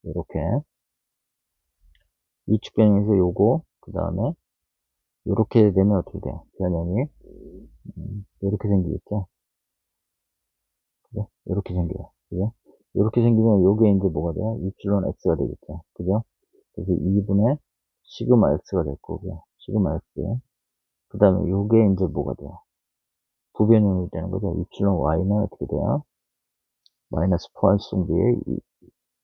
이렇게. 이축 변형에서 요거, 그 다음에, 요렇게 되면 어떻게 돼요? 변형이, 요렇게 생기겠죠? 그죠? 요렇게 생겨요. 그죠? 요렇게 생기면 요게 이제 뭐가 돼요? 이플론 x가 되겠죠? 그죠? 그래서 2분의 시그마 x가 될 거고요. 시그마 x. 그 다음에 요게 이제 뭐가 돼요? 부변형이 되는 거죠. 이플론 y는 어떻게 돼요? 마이너스 포함수비의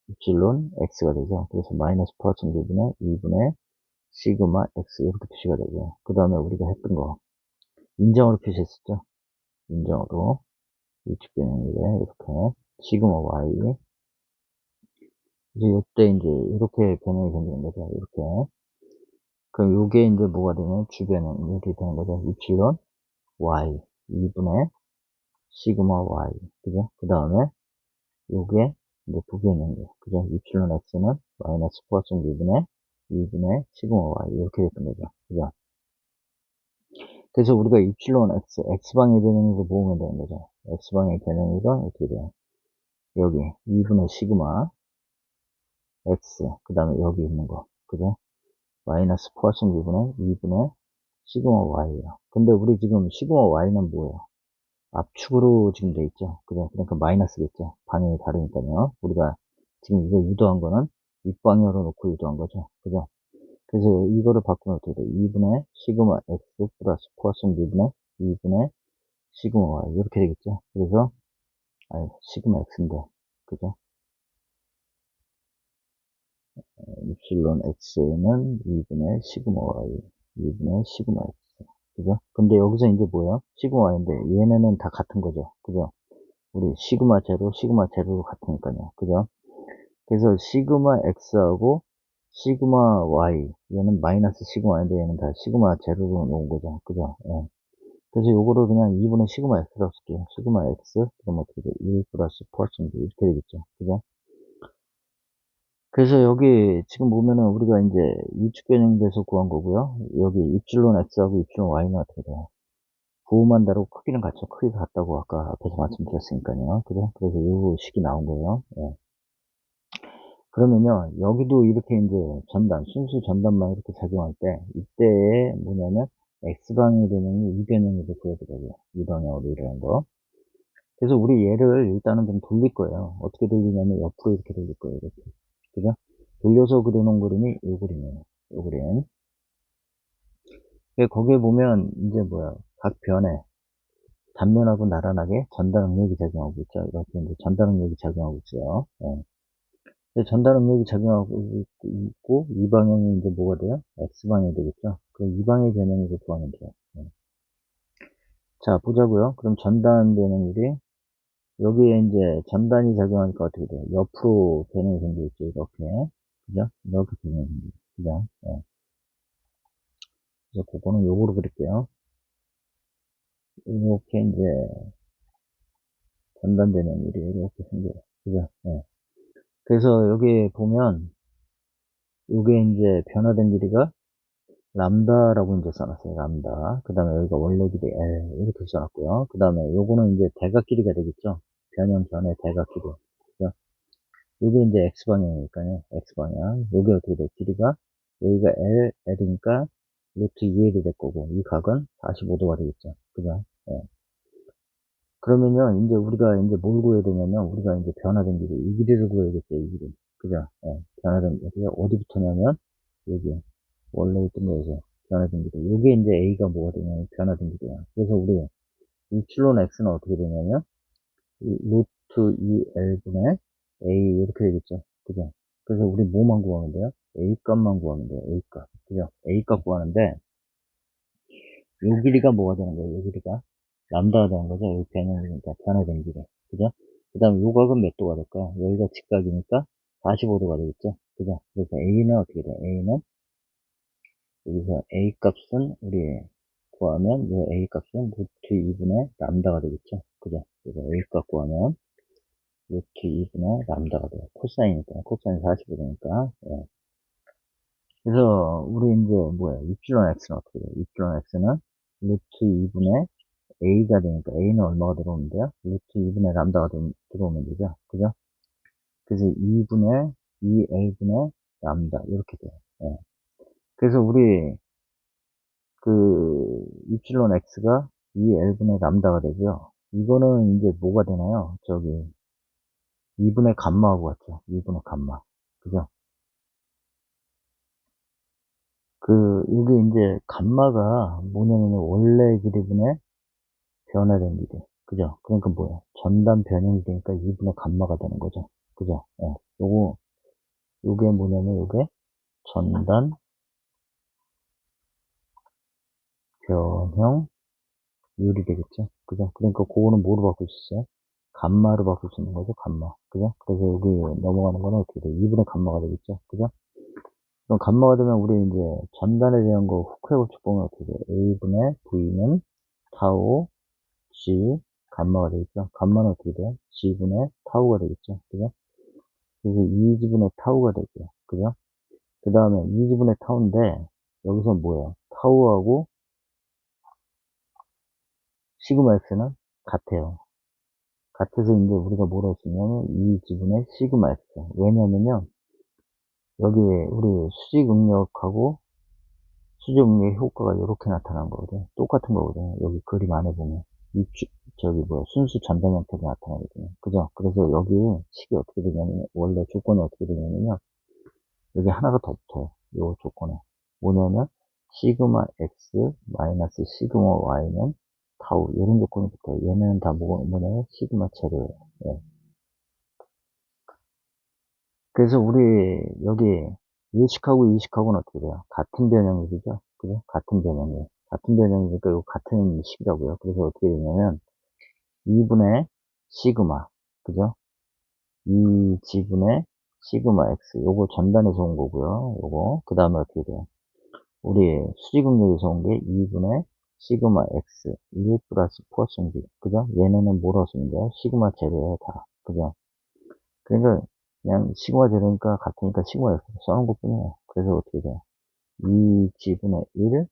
이플론 x가 되죠. 그래서 마이너스 포함수비분의 2분의 시그마 x 이렇게 표시가 되고요. 그 다음에 우리가 했던 거 인정으로 표시했었죠. 인정으로 이축변형이래 이렇게 시그마 y 이제 이때 이제 이렇게 변형이 생기는 거죠. 이렇게. 그럼 요게 이제 뭐가 되냐면 주변형 이렇게 되는 거죠. 이플론 y 2분의 시그마 y 그죠? 그 다음에 요게 이제 부변형이에요. 그죠? 이플론 x는 마이너스 포함 2분의 시그마 y 이렇게 됐던 거죠. 그죠? 그래서 우리가 이플론 x, x방의 변형으로 모으면 되는 거죠. x방의 변형이가 어떻게 돼요? 여기 2분의 시그마 x 그 다음에 여기 있는 거 그죠? 마이너스 포함 2분의 시그마 y예요. 근데 우리 지금 시그마 y는 뭐예요? 압축으로 지금 돼 있죠. 그죠? 그러니까 마이너스겠죠. 방향이 다르니까요. 우리가 지금 이거 유도한 거는 윗방향으로 놓고 유도한 거죠. 그죠? 그래서 이거를 바꾸면 어떻게 돼? 2분의 시그마 x 플러스 포함 2분의 시그마 y 이렇게 되겠죠. 그래서 시그마 x인데 그죠? 입실론 x는 2분의 시그마 y 2분의 시그마 x 그죠? 근데 여기서 이제 뭐야? 시그마 y인데 얘네는 다 같은 거죠. 그죠? 우리 시그마 제로, 시그마 제로로 같으니까요. 그죠? 그래서 시그마 x하고 시그마 y 얘는 마이너스 시그마 y인데 얘는 다 시그마 제로로 놓은 거죠. 그죠? 예. 그래서 요거를 그냥 2분의 시그마 x라고 쓸게요. 시그마 x 그럼 어떻게 돼? 1 플러스 퍼센트 이렇게 되겠죠. 그죠? 그래서 여기 지금 보면은 우리가 이제 이축 변형돼서 구한 거고요. 여기 입실론 x하고 입실론 y는 어떻게 돼요? 부호만 다르고 크기는 같죠. 크기가 같다고 아까 앞에서 말씀드렸으니까요. 그죠? 그래서 요 식이 나온 거예요. 예. 그러면요, 여기도 이렇게 이제 전단, 순수 전단만 이렇게 작용할 때, 이때에 뭐냐면, x방의 변형이 이 변형으로 보여드려요. 이 방향으로 이러는 거. 그래서 우리 얘를 일단은 좀 돌릴 거예요. 어떻게 돌리냐면, 옆으로 이렇게 돌릴 거예요. 이렇게. 그죠? 돌려서 그려놓은 그림이 이 그림이에요. 이 그림. 거기에 보면, 이제 뭐야, 각 변에 단면하고 나란하게 전달 응력이 작용하고 있죠. 이렇게 이제 전달 응력이 작용하고 있어요. 예. 전달 응력이 작용하고 있고, 이 방향이 이제 뭐가 돼요? X방향이 되겠죠? 그럼 이 방의 변형으로 구하면 돼요. 예. 자, 보자고요. 그럼 전단 변형률이, 여기에 이제 전단이 작용하니까 어떻게 돼요? 옆으로 변형이 생기겠죠? 이렇게. 그죠? 이렇게 변형이 생기죠. 그죠? 예. 그래서 그거는 요거로 그릴게요. 이렇게 이제 전단 변형률이 이렇게 생겨요. 그죠? 예. 그래서 여기 보면, 요게 이제 변화된 길이가 람다라고 이제 써놨어요. 람다. 그 다음에 여기가 원래 길이 L 이렇게 써놨고요. 그 다음에 요거는 이제 대각 길이가 되겠죠. 변형 전에 대각 길이. 그죠? 요게 이제 X방향이니까요. X방향. 요게 어떻게 돼? 길이가 여기가 L이니까 루트 2L이 될 거고 이 각은 45도가 되겠죠. 그죠? 예. 그러면요, 이제 우리가 이제 뭘 구해야 되냐면 우리가 이제 변화된 길이 이 길이를 구해야겠죠. 이 길이. 그죠? 예. 변화된 길이가 어디부터냐면 여기 원래 있던 거에서 변화된 길이. 요게 이제 A가 뭐가 되냐면 변화된 길이야. 그래서 우리 이플론 X는 어떻게 되냐면 루트 2L분의 A 이렇게 되겠죠. 그죠? 그래서 우리 뭐만 구하면 돼요? A 값만 구하면 돼요. A 값. 그죠? A 값 구하는데 요 길이가 뭐가 되는 거예요? 요 길이가 람다가 되는 거죠. 요 변형이니까 변화된 길이. 그죠? 그 다음에 요 각은 몇 도가 될까요? 여기가 직각이니까 45도가 되겠죠. 그죠? 그래서 A는 어떻게 돼요? A는 여기서 A 값은 우리 구하면 이 A 값은 루트 2분의 람다가 되겠죠. 그죠? 그래서 A 값 구하면 루트 2분의 람다가 돼요. 코사인이니까 코사인 45도니까. 예. 그래서 우리 이제 뭐야 입실론 x는 어떻게 돼요? 입실론 x는 루트 2분의 a가 되니까 a는 얼마가 들어오는데요? 루트 2분의 람다가 들어오면 되죠. 그죠? 그래서 2분의 2L분의 람다 이렇게 돼요. 예. 그래서 우리 그 입실론 x가 2L분의 람다가 되고요. 이거는 이제 뭐가 되나요? 저기 2분의 감마하고 같죠. 2분의 감마. 그죠? 이게 이제 감마가 뭐냐면 원래 길이분의 변화된 길이. 그죠? 그러니까 뭐야? 전단 변형이 되니까 2분의 감마가 되는 거죠. 그죠? 예. 요게 뭐냐면 요게 전단 변형 율이 되겠죠. 그죠? 그러니까 그거는 뭐로 바꿀 수 있어요? 감마로 바꿀 수 있는 거죠. 감마. 그죠? 그래서 여기 넘어가는 거는 어떻게 돼? 2분의 감마가 되겠죠. 그죠? 그럼 감마가 되면 우리 이제 전단에 대한 거 후크의 법칙 보면 어떻게 돼? A분의 V는 타우 G 감마가 되겠죠. 감마는 어떻게 돼요? G분의 타우가 되겠죠. 그죠? 그래서 2G분의 타우가 되고요. 그죠? 그 다음에 2G분의 타우인데 여기서 뭐예요? 타우하고 시그마 X는 같아요. 같아서 이제 우리가 뭐라 했냐면 2G분의 시그마 X. 왜냐면요. 여기 우리 수직응력하고 수직응력 효과가 이렇게 나타난 거거든요. 똑같은 거거든요. 여기 그림 안에 보면. 저기 뭐야, 순수 전단 형태로 나타나거든요. 그죠? 그래서 여기 식이 어떻게 되냐면, 원래 조건이 어떻게 되냐면요. 여기 하나가 더 붙어요. 요 조건에. 뭐냐면, 시그마 x 마이너스 시그마 y는 타우. 이런 조건이 붙어요. 얘네는 다 뭐냐면, 시그마 제로예요. 예. 그래서 우리 여기 1식하고 2식하고는 어떻게 돼요? 같은 변형이죠? 그죠? 같은 변형이에요. 같은 변형이니까 이거 같은 식이라고요. 그래서 어떻게 되냐면 2분의 시그마, 그죠? 2지분의 시그마 x. 요거 전단에서 온 거고요. 요거 그 다음에 어떻게 돼요? 우리 수직응력에서 온 게 2분의 시그마 x 1 플러스 포션 b, 그죠? 얘네는 뭐라고 쓰는 거야? 시그마 제로에 다, 그죠? 그러니까 그냥 시그마 제로니까 같으니까 시그마 F 써놓은 것 뿐이에요. 그래서 어떻게 돼요? 2지분의 1,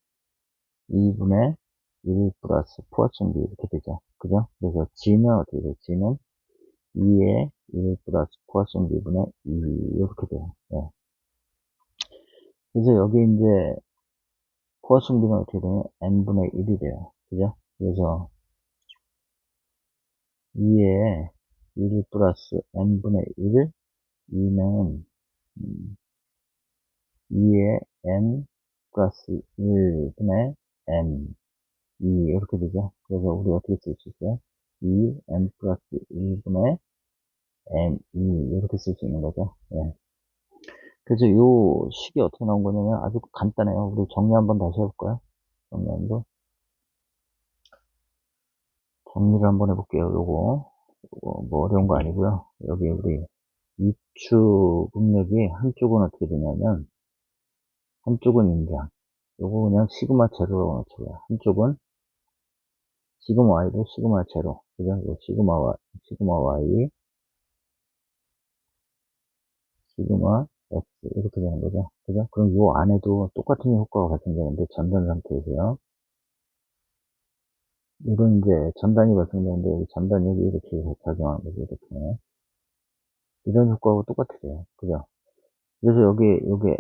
2분의 1 플러스 포화증비 이렇게 되죠. 그죠? 그래서 G는 어떻게 돼요? G는 2의 1 플러스 포화증비분의 2 이렇게 돼요. 네. 그래서 여기 이제 포화증비는 어떻게 돼요? N분의 1이 돼요. 그죠? 그래서 2의 1 플러스 N분의 1, 2는 2의 n 플러스 1분의 n 2 이렇게 되죠. 그래서 우리 어떻게 쓸 수 있어요? 2 n 플러스 1분의 n 2 이렇게 쓸 수 있는 거죠. 예. 그래서 요 식이 어떻게 나온 거냐면 아주 간단해요. 우리 정리 한번 다시 해볼까요? 정리를 한번 해볼게요. 요거 뭐 어려운 거 아니고요. 여기 우리 입축 응력이 한쪽은 어떻게 되냐면 한쪽은 인장, 요거 그냥 시그마 제로라고 놓쳐요. 한쪽은 시그마 y도 시그마 제로, 그죠? 요 시그마 y, 시그마 x 이렇게 되는 거죠. 그죠? 그럼 요 안에도 똑같은 효과가 발생되는데 전단 상태에서요. 이런 이제 전단이 발생되는데 여기 전단 여기 이렇게 작용하는 거죠. 이렇게. 이런 효과하고 똑같아요. 그죠? 그래서 여기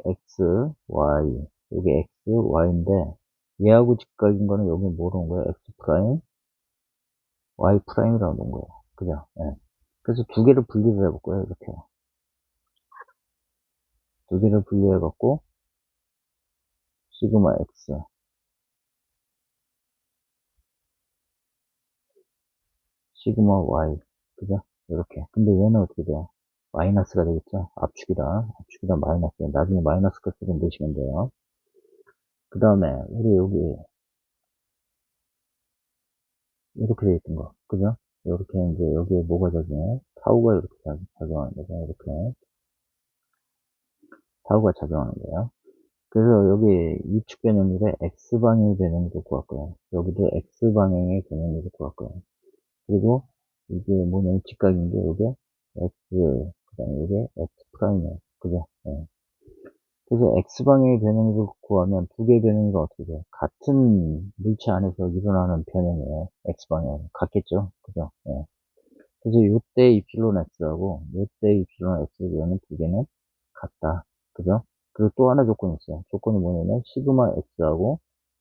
x, y, 여기 x, y인데 얘하고 직각인 거는 여기 뭐로 온 거예요? x 프라임, y 프라임이라고 놓은 거예요. 그죠? 예. 그래서 두 개를 분리를 해볼 거예요. 이렇게. 두 개를 분리해갖고, 시그마 x, 시그마 y. 그죠? 이렇게. 근데 얘는 어떻게 돼요? 마이너스가 되겠죠? 압축이다 마이너스. 나중에 마이너스 값을 내시면 돼요. 그 다음에, 우리 여기, 이렇게 돼 있던 거. 그죠? 이렇게 이제 여기에 뭐가 작용해? 타우가 이렇게 작용하는 거죠. 이렇게. 타우가 작용하는 거예요. 그래서 여기 위축 변형률에 X방향의 변형률을 구할 거예요. 여기도 X방향의 변형률을 구할 거예요. 그리고 이게 뭐냐면 직각인 게 요게 X, 그 다음에 요게 X 프라임이에요. 그죠? 예. 그래서 X방향의 변형률을 구하면 두 개의 변형이 어떻게 돼요? 같은 물체 안에서 일어나는 변형이에요. X방향. 같겠죠? 그죠? 예. 그래서 요때 입실론 X하고 요때 입실론 X를 구하는 두 개는 같다. 그죠? 그리고 또 하나 조건이 있어요. 조건이 뭐냐면, 시그마 x하고,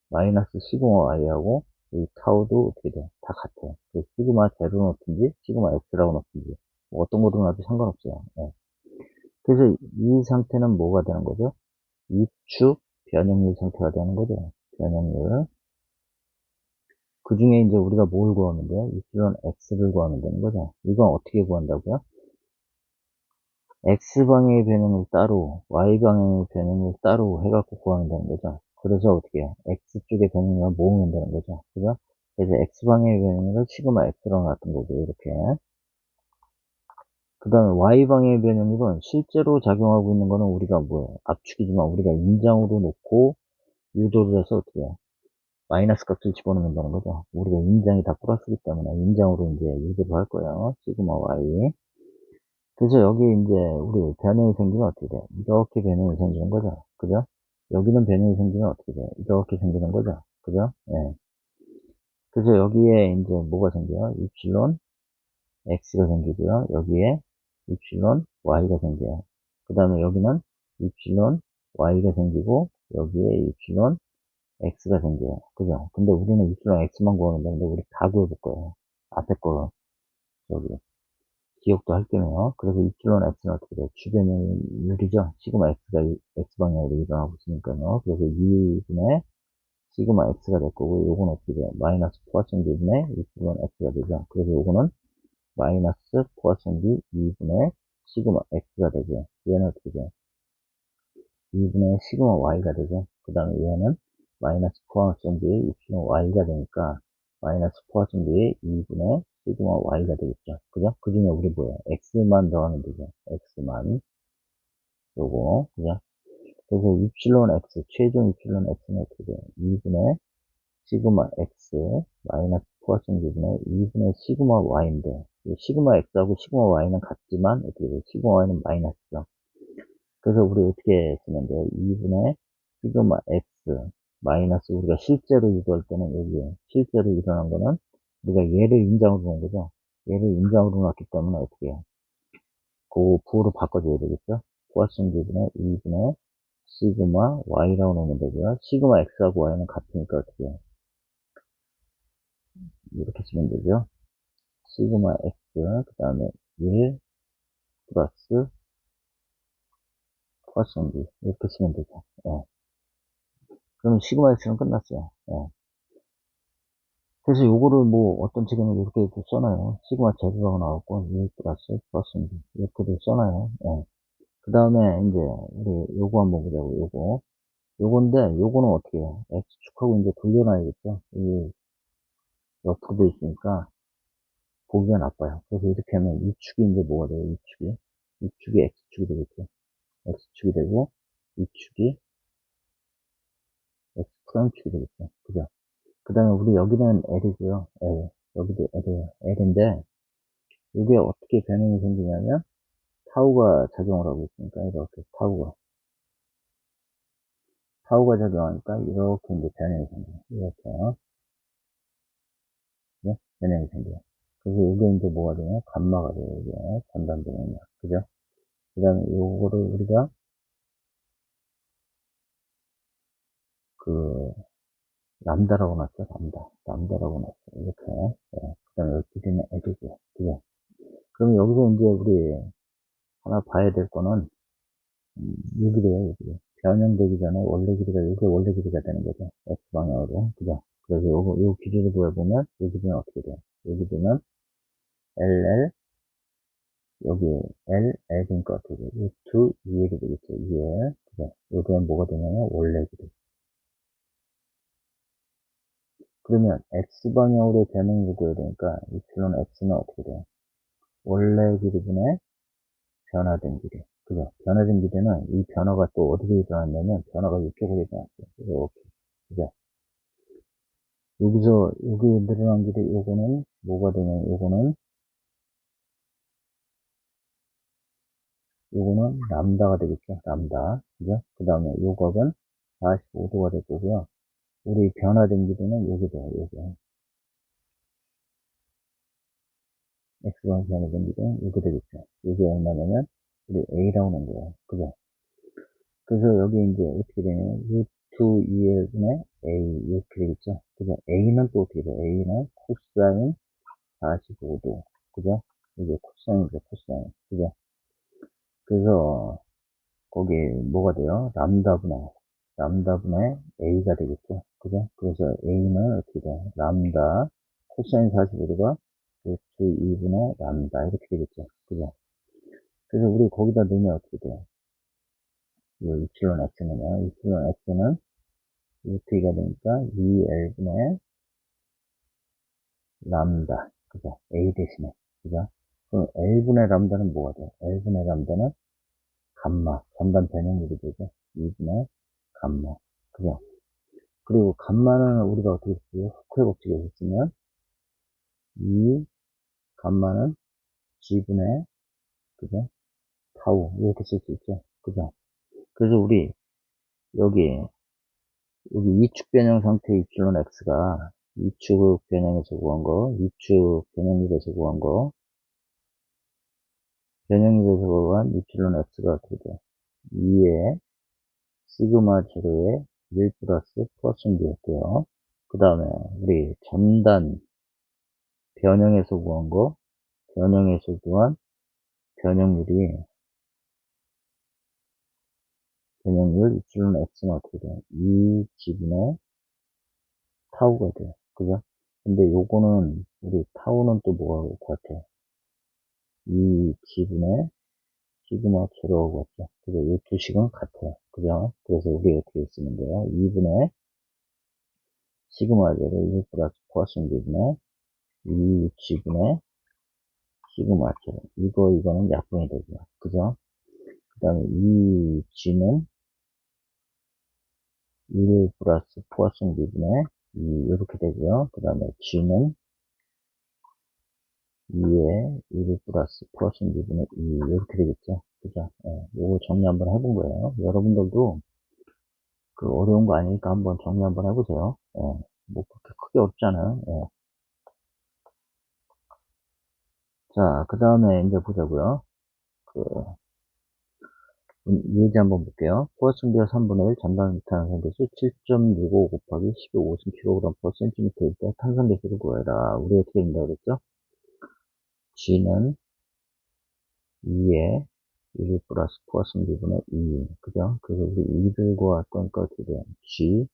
마이너스 시그마 y하고, 이 타우도 어떻게 돼? 다 같아요. 그 시그마 제로 놓든지, 시그마 x라고 놓든지, 뭐 어떤 거로 놔도 상관없어요. 예. 그래서 이 상태는 뭐가 되는 거죠? 입축 변형률 상태가 되는 거죠. 변형률. 그 중에 이제 우리가 뭘 구하면 돼요? 이플런 x를 구하면 되는 거죠. 이건 어떻게 구한다고요? x방향의 변형을 따로, y방향의 변형을 따로 해갖고 구하면 되는 거죠. 그래서 어떻게 해요? x쪽의 변형을 모으면 되는 거죠. 그죠? 그래서 x방향의 변형을 시그마 x로 놨던 거죠. 이렇게. 그 다음에 y방향의 변형률은 실제로 작용하고 있는 거는 우리가 뭐예요? 압축이지만 우리가 인장으로 놓고 유도를 해서 어떻게 해요? 마이너스 값을 집어넣으면 되는 거죠. 우리가 인장이 다 플러스기 때문에 인장으로 이제 유도를 할 거예요. 시그마 y. 그래서 여기 이제 우리 변형이 생기면 어떻게 돼? 이렇게 변형이 생기는 거죠. 그죠? 여기는 변형이 생기면 어떻게 돼? 이렇게 생기는 거죠. 그죠? 예. 그래서 여기에 이제 뭐가 생겨요? 입실론 x가 생기고요. 여기에 입실론 y가 생겨요. 그 다음에 여기는 입실론 y가 생기고 여기에 입실론 x가 생겨요. 그죠? 근데 우리는 입실론 x만 구하면 되는데 우리 다 구해볼 거예요. 앞에 거 저기 기억도 할 겸해요. 그래서 입실론 x는 어떻게 돼요? 주변율이죠. 시그마 x가 x방향으로 이동하고 있으니까요. 그래서 2분의 시그마 x가 될 거고, 요건 어떻게 돼요? 마이너스 포화성비 2분의 입실론 x가 되죠. 그래서 요거는 마이너스 포화성비 2분의 시그마 x가 되죠. 얘는 어떻게 돼요? 2분의 시그마 y가 되죠. 그 다음에 얘는 마이너스 포화성비의 입실론 y가 되니까 마이너스 포화성비의 2분의 시그마 y가 되겠죠. 그죠? 그 중에 우리 뭐예요? x만 더하면 되죠. x만. 요거. 그죠? 그래서 입실론 x, 최종 입실론 x는 어떻게 돼요? 2분의 시그마 x 마이너스 포화성비분의 2분의 시그마 y인데 시그마 x하고 시그마 y는 같지만 어떻게 돼요? 시그마 y는 마이너스죠. 그래서 우리 어떻게 쓰면 돼요? 2분의 시그마 x 마이너스 우리가 실제로 유도할 때는 여기에 실제로 일어난 거는 우리가 얘를 인장으로 놓은 거죠. 얘를 인장으로 놨기 때문에 어떻게 해요? 그 부호로 바꿔줘야 되겠죠. 포화성 비분의 2분의 시그마 y라고 놓으면 되고요. 시그마 x하고 y는 같으니까 어떻게 해요? 이렇게 쓰면 되죠. 시그마 x 그 다음에 1 플러스 포화성 비 이렇게 쓰면 되죠. 예. 그러면 시그마 x는 끝났어요. 예. 그래서 요거를 뭐 어떤 책에는 이렇게 써놔요. 시그마 제곱하고 나왔고 1 플러스 포화성 비 이렇게도 써놔요. 예. 그 다음에 이제 우리 요거 한번 보자고. 요건데 요거는 어떻게 해요? x축하고 이제 돌려놔야겠죠. 이 옆으로 돼 있으니까 보기가 나빠요. 그래서 이렇게 하면 이 축이 이제 뭐가 돼요? 이 축이 x축이 되겠죠. x축이 되고 이 축이 x 프라임축이 되겠죠. 그죠? 그 다음에 우리 여기는 l이고요. l. 여기도 l이에요. l인데 이게 어떻게 변형이 생기냐면 타우가 작용을 하고 있으니까 이렇게 타우가 작용하니까 이렇게 이제 변형이 생겨요. 이렇게 네? 변형이 생겨요. 그래서 이게 이제 뭐가 되냐? 감마가 돼요. 이게 전단 변형이야. 그죠? 그 다음에 요거를 우리가 그 람다라고 놨죠. 람다라고 놨죠. 이렇게. 네. 그 다음에 여기 길이는 l이고요. 그죠? 그럼 여기서 이제 우리 하나 봐야 될 거는 여기래요. 여기 변형되기 전에 원래 길이가 이게 원래 길이가 되는 거죠. x 방향으로. 그죠? 그래서 요 길이를 구해보면 요 길이는 어떻게 돼요? 요 길이는 LL 여기 L이니까 어떻게 돼요? 루트 2L이 되겠죠. 2L. 그죠? 여기는 뭐가 되냐면 원래 길이. 그러면 X방향으로 변형을 구해야 되니까 이플론 X는 어떻게 돼요? 원래 길이분의 변화된 길이. 그죠? 변화된 길이는 이 변화가 또 어디서 일어났냐면 변화가 이쪽으로 일어났어요. 이렇게. 그죠? 여기서 여기 늘어난 길이 요거는 뭐가 되냐면 요거는 람다가 되겠죠. 람다. 그죠? 그 다음에 요 값은 45도가 될 거고요. 우리 변화된 길이는 요게 돼요. 요게. X방향 변화된 길이는 요게 되겠죠. 요게 얼마냐면 우리 A라고 하는 거예요. 그죠? 그래서 여기 이제 어떻게 되냐면, 루트 2L분의 A, 이렇게 되겠죠. 그죠? A는 또 어떻게 돼? A는 코사인 45도. 그죠? 이게 코사인이죠, 코사인. 그죠? 그래서, 거기 뭐가 돼요? 람다분의 A가 되겠죠. 그죠? 그래서 A는 어떻게 돼? 람다, 코사인 45도가 루트 2분의 람다, 이렇게 되겠죠. 그죠? 그래서 우리 거기다 넣으면 어떻게 돼요? 이 이플론 x는요, 이플론 x는 루트 2가 되니까 2L분의 람다. 그죠? A 대신에. 그죠? 그럼 L분의 람다는 뭐가 돼요? L분의 람다는 감마. 전반 변형률이 되죠? 2분의 감마. 그죠? 그리고 감마는 우리가 어떻게 쓰요? 후크의 법칙에서 쓰면 이 감마는 G분의 그죠? 타우 이렇게 쓸 수 있죠. 그죠? 그래서 우리 여기 위축 변형 상태의 이플론 x가 위축 변형에서 구한 거, 위축 변형률에서 구한 거, 변형률에서 구한 이플론 x가 어떻게 돼? 2의 시그마 제로의 1 플러스 플러스인데였고요. 그 다음에 우리 전단 변형에서 구한 거, 변형에서 구한 변형률이 변형률 이플론 x는 어떻게 돼요? 2지분의 타우가 돼요. 그죠? 근데 요거는 우리 타우는 또 뭐가 올 것 같아요? 2지분의 시그마 제로하고 같죠? 그죠? 이 두 식은 같아요. 그죠? 그래서 우리 어떻게 쓰면 돼요? 2분의 시그마 제로 1 플러스 코사인 2분의 2지분의 시그마 제로. 이거는 약분이 되죠. 그죠? 그 다음에 이 g는 1 플러스 코사인 2분의 2 이렇게 되고요. 그 다음에 g는 2에 1 플러스 코사인 2분의 2 이렇게 되겠죠. 그죠? 예, 요거 정리 한번 해본 거예요. 여러분들도 그 어려운 거 아니니까 한번 정리 한번 해보세요. 예, 뭐 그렇게 크게 어렵잖아요. 예. 자, 그 다음에 이제 보자고요. 그 예제 한번 볼게요. 포화성비가 3분의 1, 전방 탄산계수 7.65 곱하기 12.5kg per cm일 때 탄산계수를 구해라. 우리 어떻게 된다고 그랬죠? G는 2에 1 플러스 포화성비분의 2. 그죠? 그래서 우리 2를 구할 거니까 어떻게 돼요? G,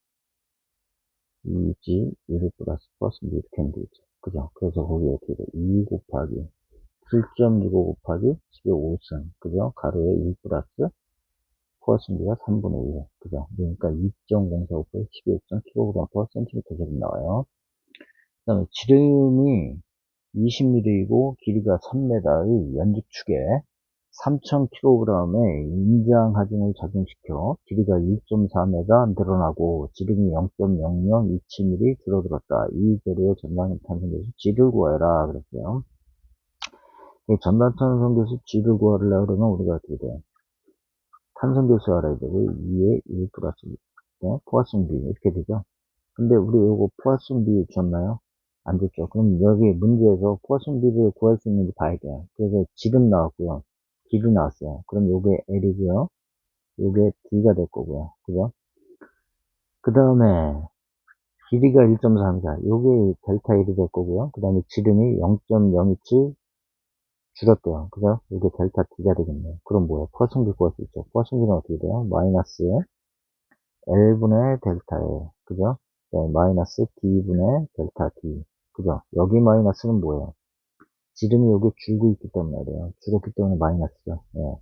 2G, 1 플러스 포화성비 이렇게 하면 되겠죠. 그죠? 그래서 거기 어떻게 돼? 2 곱하기 7.65 곱하기 12.5승. 그죠? 가로에 1 플러스 포화순비가 3분의 1. 그죠? 그러니까 2.045에 12.kg per cm 제곱 나와요. 그 다음에 지름이 20mm이고 길이가 3m의 연직축에 3,000kg의 인장 하중을 작용시켜 길이가 1.4m 늘어나고 지름이 0.0027mm 줄어들었다. 이 재료의 전방 탄성계수 G를 구해라 그랬어요. 전방 탄성계수 G를 구하려고 그러면 우리가 어떻게 돼요? 탄성계수 알아야 되고 2에 1 플러스 포화성비 이렇게 되죠. 근데 우리 이거 포화성비 줬나요? 안 줬죠. 그럼 여기 문제에서 포화성비를 구할 수 있는지 봐야 돼요. 그래서 지름 나왔고요. 길이 나왔어요. 그럼 요게 L이고요. 요게 D가 될 거고요. 그죠? 그 다음에 길이가 1.34. 요게 델타 1이 될 거고요. 그 다음에 지름이 0.027 줄었대요. 그죠? 이게 델타 D가 되겠네요. 그럼 뭐예요? 포화성비 구할 수 있죠. 포화성비는 어떻게 돼요? 마이너스 L분의 델타 L. 그죠? 네, 마이너스 D분의 델타 D. 그죠? 여기 마이너스는 뭐예요? 지름이 여기 줄고 있기 때문에 그래요. 줄었기 때문에 마이너스죠. 예.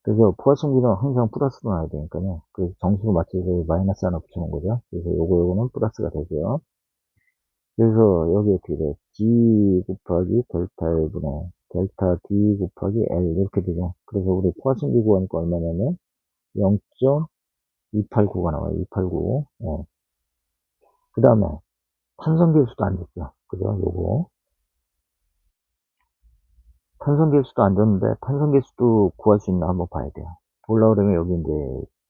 그래서 포화성비는 항상 플러스로 나야 되니까요. 그래서 정수로 맞춰서 마이너스 하나 붙여놓은 거죠. 그래서 요거는 플러스가 되고요. 그래서 여기 어떻게 돼? D 곱하기 델타 L분의 델타 D 곱하기 L 이렇게 되죠. 그래서 우리 포화성비 구하니까 얼마냐면 0.289가 나와요. 289. 예. 그 다음에 탄성계수도 안 줬죠. 그죠? 요거. 탄성계수도 안 줬는데, 탄성계수도 구할 수 있나 한번 봐야 돼요. 보려고 그러면 여기 이제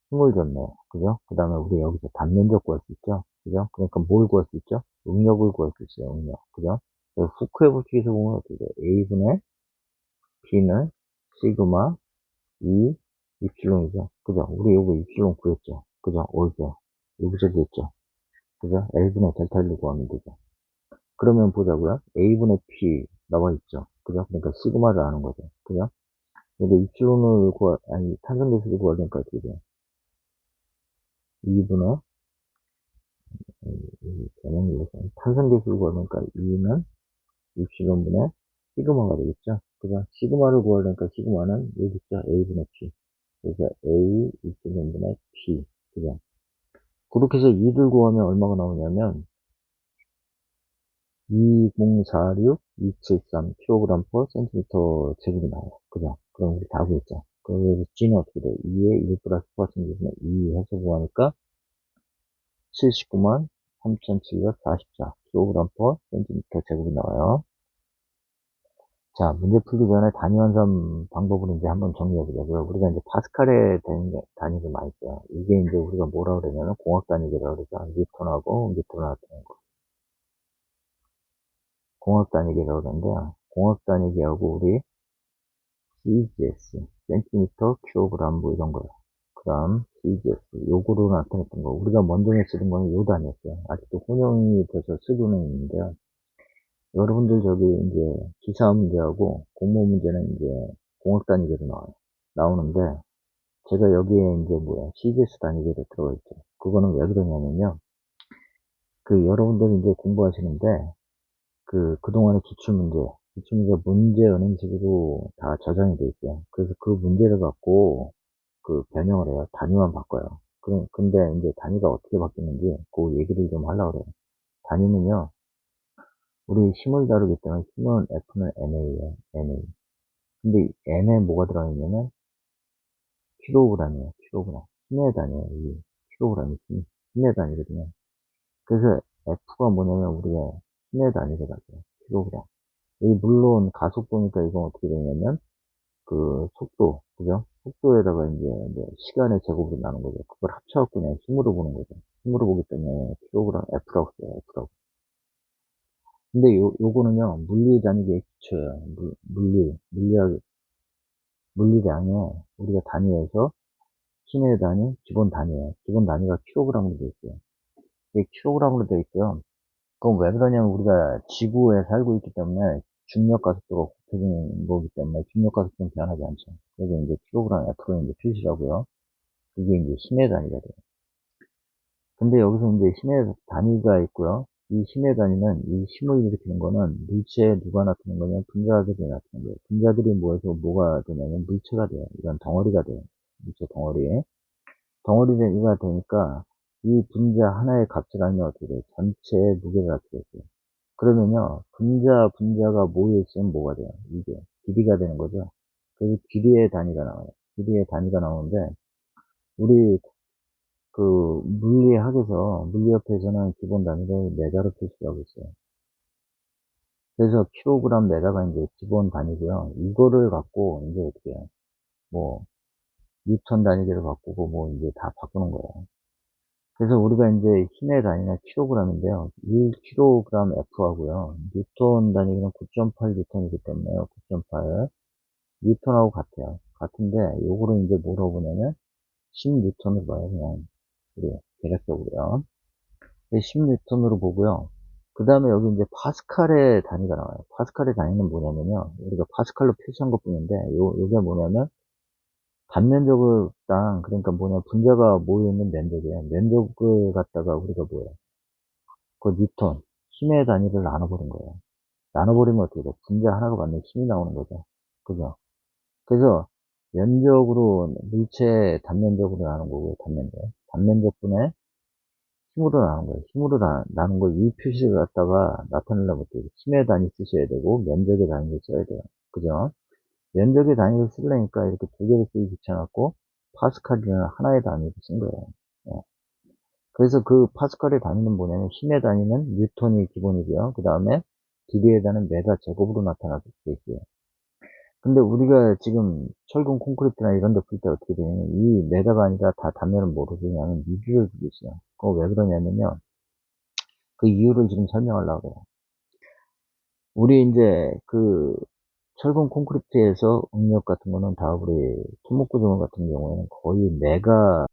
힘을 줬네요. 그죠? 그 다음에 우리 여기서 단면적 구할 수 있죠? 그죠? 그러니까 뭘 구할 수 있죠? 응력을 구할 수 있어요. 응력. 그죠? 후크의 법칙에서 보면 어떻게 돼요? A분의 B는 시그마 2 입실론이죠. 그죠? 우리 요거 입실론 구했죠. 그죠? 어디서? 여기서 구했죠. 그죠? L분의 델타 1로 구하면 되죠. 그러면 보자고요. A분의 P 나와 있죠. 그죠? 그러니까 시그마를 아는 거죠. 그죠? 근데 입실론을 아니, 탄성계수를 구하려니까 어떻게 돼요? 2분의, 탄성계수를 구하려니까 2는 입실론분의 시그마가 되겠죠. 그죠? 시그마를 구하려니까 시그마는 여기 있죠. A분의 P. 그래서 A 입실론분의 P. 그죠? 그렇게 해서 2를 구하면 얼마가 나오냐면, 2046, 273 kg per cm 제곱이 나와요. 그죠? 그럼 우리 다 구했죠. 그래서 G는 어떻게 돼? 2에 1 플러스 퍼센트는 2 해서 구하니까 79만 3,744 kg per cm 제곱이 나와요. 자, 문제 풀기 전에 단위 환산 방법으로 이제 한번 정리해 보자고요. 우리가 이제 파스칼의 단위를 많이 써요. 이게 이제 우리가 뭐라 그러냐면 공학 단위라고 그러죠. 뉴턴하고 뉴턴 나타낸 거. 공학 단위라고 그러는데요. 공학 단위하고 우리 CGS, 센티미터, 킬로그램 뭐 이런 거요. 그 다음 CGS, 요거로 나타냈던 거. 우리가 먼저 쓰던 거는 요 단위였어요. 아직도 혼용이 돼서 쓰고는 있는데요. 여러분들 저기 이제 기사 문제하고 공모 문제는 이제 공학 단위계로 나와요. 나오는데 제가 여기에 이제 뭐야 CGS 단위계로 들어가 있죠. 그거는 왜 그러냐면요. 그 여러분들 이제 공부하시는데 그동안의 기출문제 문제 은행식으로 다 저장이 돼 있어요. 그래서 그 문제를 갖고 그 변형을 해요. 단위만 바꿔요. 근데 이제 단위가 어떻게 바뀌는지 그 얘기를 좀 하려고 그래요. 단위는요, 우리 힘을 다루기 때문에 힘은 F는 MA예요. MA. 근데 이 M에 뭐가 들어있냐면 킬로그램이에요. 킬로그램. 힘의 단위예요. 이 킬로그램이 힘의 단위거든요. 그래서 F가 뭐냐면 우리가 힘의 단위를 가져요. 킬로그램. 물론 가속도니까 이건 어떻게 되냐면 그 속도, 그죠? 속도에다가 이제 뭐 시간의 제곱으로 나눈 거죠. 그걸 합쳐갖고 그냥 힘으로 보는 거죠. 힘으로 보기 때문에 킬로그램 F라고 써요. F라고. 근데 요거는요 물리 단위의 기초예요. 물리량에 우리가 단위에서 힘의 단위, 기본 단위예요. 기본 단위가 킬로그램으로 되어 있어요. 이게 킬로그램으로 되어 있고요. 그건 왜 그러냐면 우리가 지구에 살고 있기 때문에 중력 가속도가 곱해지는 거기 때문에 중력 가속도는 변하지 않죠. 그래서 이제 킬로그램 F로 이제 표시하고요. 그게 이제 힘의 단위가 돼요. 근데 여기서 이제 힘의 단위가 있고요. 이 힘의 단위는 이 힘을 일으키는 거는 물체에 누가 나타나는 거냐면 분자들이 나타나는 거예요. 분자들이 모여서 뭐가 되냐면 물체가 돼요. 이런 덩어리가 돼요. 물체 덩어리. 덩어리가 되니까 이 분자 하나의 값을 알면 어떻게 돼요? 전체의 무게를 알게 돼요. 그러면요, 분자가 모여있으면 뭐가 돼요? 이게 길이가 되는 거죠. 그래서 길이의 단위가 나와요. 길이의 단위가 나오는데, 우리 물리학에서는 기본 단위를 메가로 표시하고 있어요. 그래서 킬로그램 메가가 이제 기본 단위고요. 이거를 갖고 이제 어떻게 해요? 뭐, 뉴턴 단위계로 바꾸고 뭐 이제 다 바꾸는 거예요. 그래서 우리가 이제 힘의 단위는 킬로그램인데요. 1kg F하고요. 뉴턴 단위는 9.8 뉴턴이기 때문에 9.8 뉴턴하고 같아요. 같은데 요거를 이제 뭐라고 보냐면 10뉴턴으로 봐요. 그냥 우리 대략적으로요. 10뉴턴으로 보고요. 그 다음에 여기 이제 파스칼의 단위가 나와요. 파스칼의 단위는 뭐냐면요. 우리가 파스칼로 표시한 것 뿐인데 요게 뭐냐면 단면적을 그러니까 뭐냐 분자가 모여있는 면적이에요. 면적을 갖다가 우리가 뭐예요? 그 뉴턴, 힘의 단위를 나눠버린 거예요. 나눠버리면 어떻게 돼? 분자 하나가 받는 힘이 나오는 거죠. 그죠? 그래서 면적으로, 물체 단면적으로 나눈 거고요, 단면적. 단면적분의 힘으로 나눈 거예요. 힘으로 나눈 거, 이 표시를 갖다가 나타내려면 어떻게 돼? 힘의 단위 쓰셔야 되고, 면적의 단위를 써야 돼요. 그죠? 면적의 단위를 쓰려니까 이렇게 두 개를 쓰기 귀찮았고, 파스칼이라는 하나의 단위를 쓴 거예요. 예. 그래서 그 파스칼의 단위는 뭐냐면 힘의 단위는 뉴턴이 기본이고요. 그 다음에 길이에 대한 메가 제곱으로 나타나게 돼 있어요. 근데 우리가 지금 철근 콘크리트나 이런 데 풀 때 어떻게 되냐면 이 메가가 아니라 다 단면을 뭐로 주냐면 미주를 주고 있어요. 그거 왜 그러냐면요. 그 이유를 지금 설명하려고 해요. 우리 이제 철근 콘크리트에서 응력 같은 거는 다 우리 토목구조물 같은 경우에는 거의 메가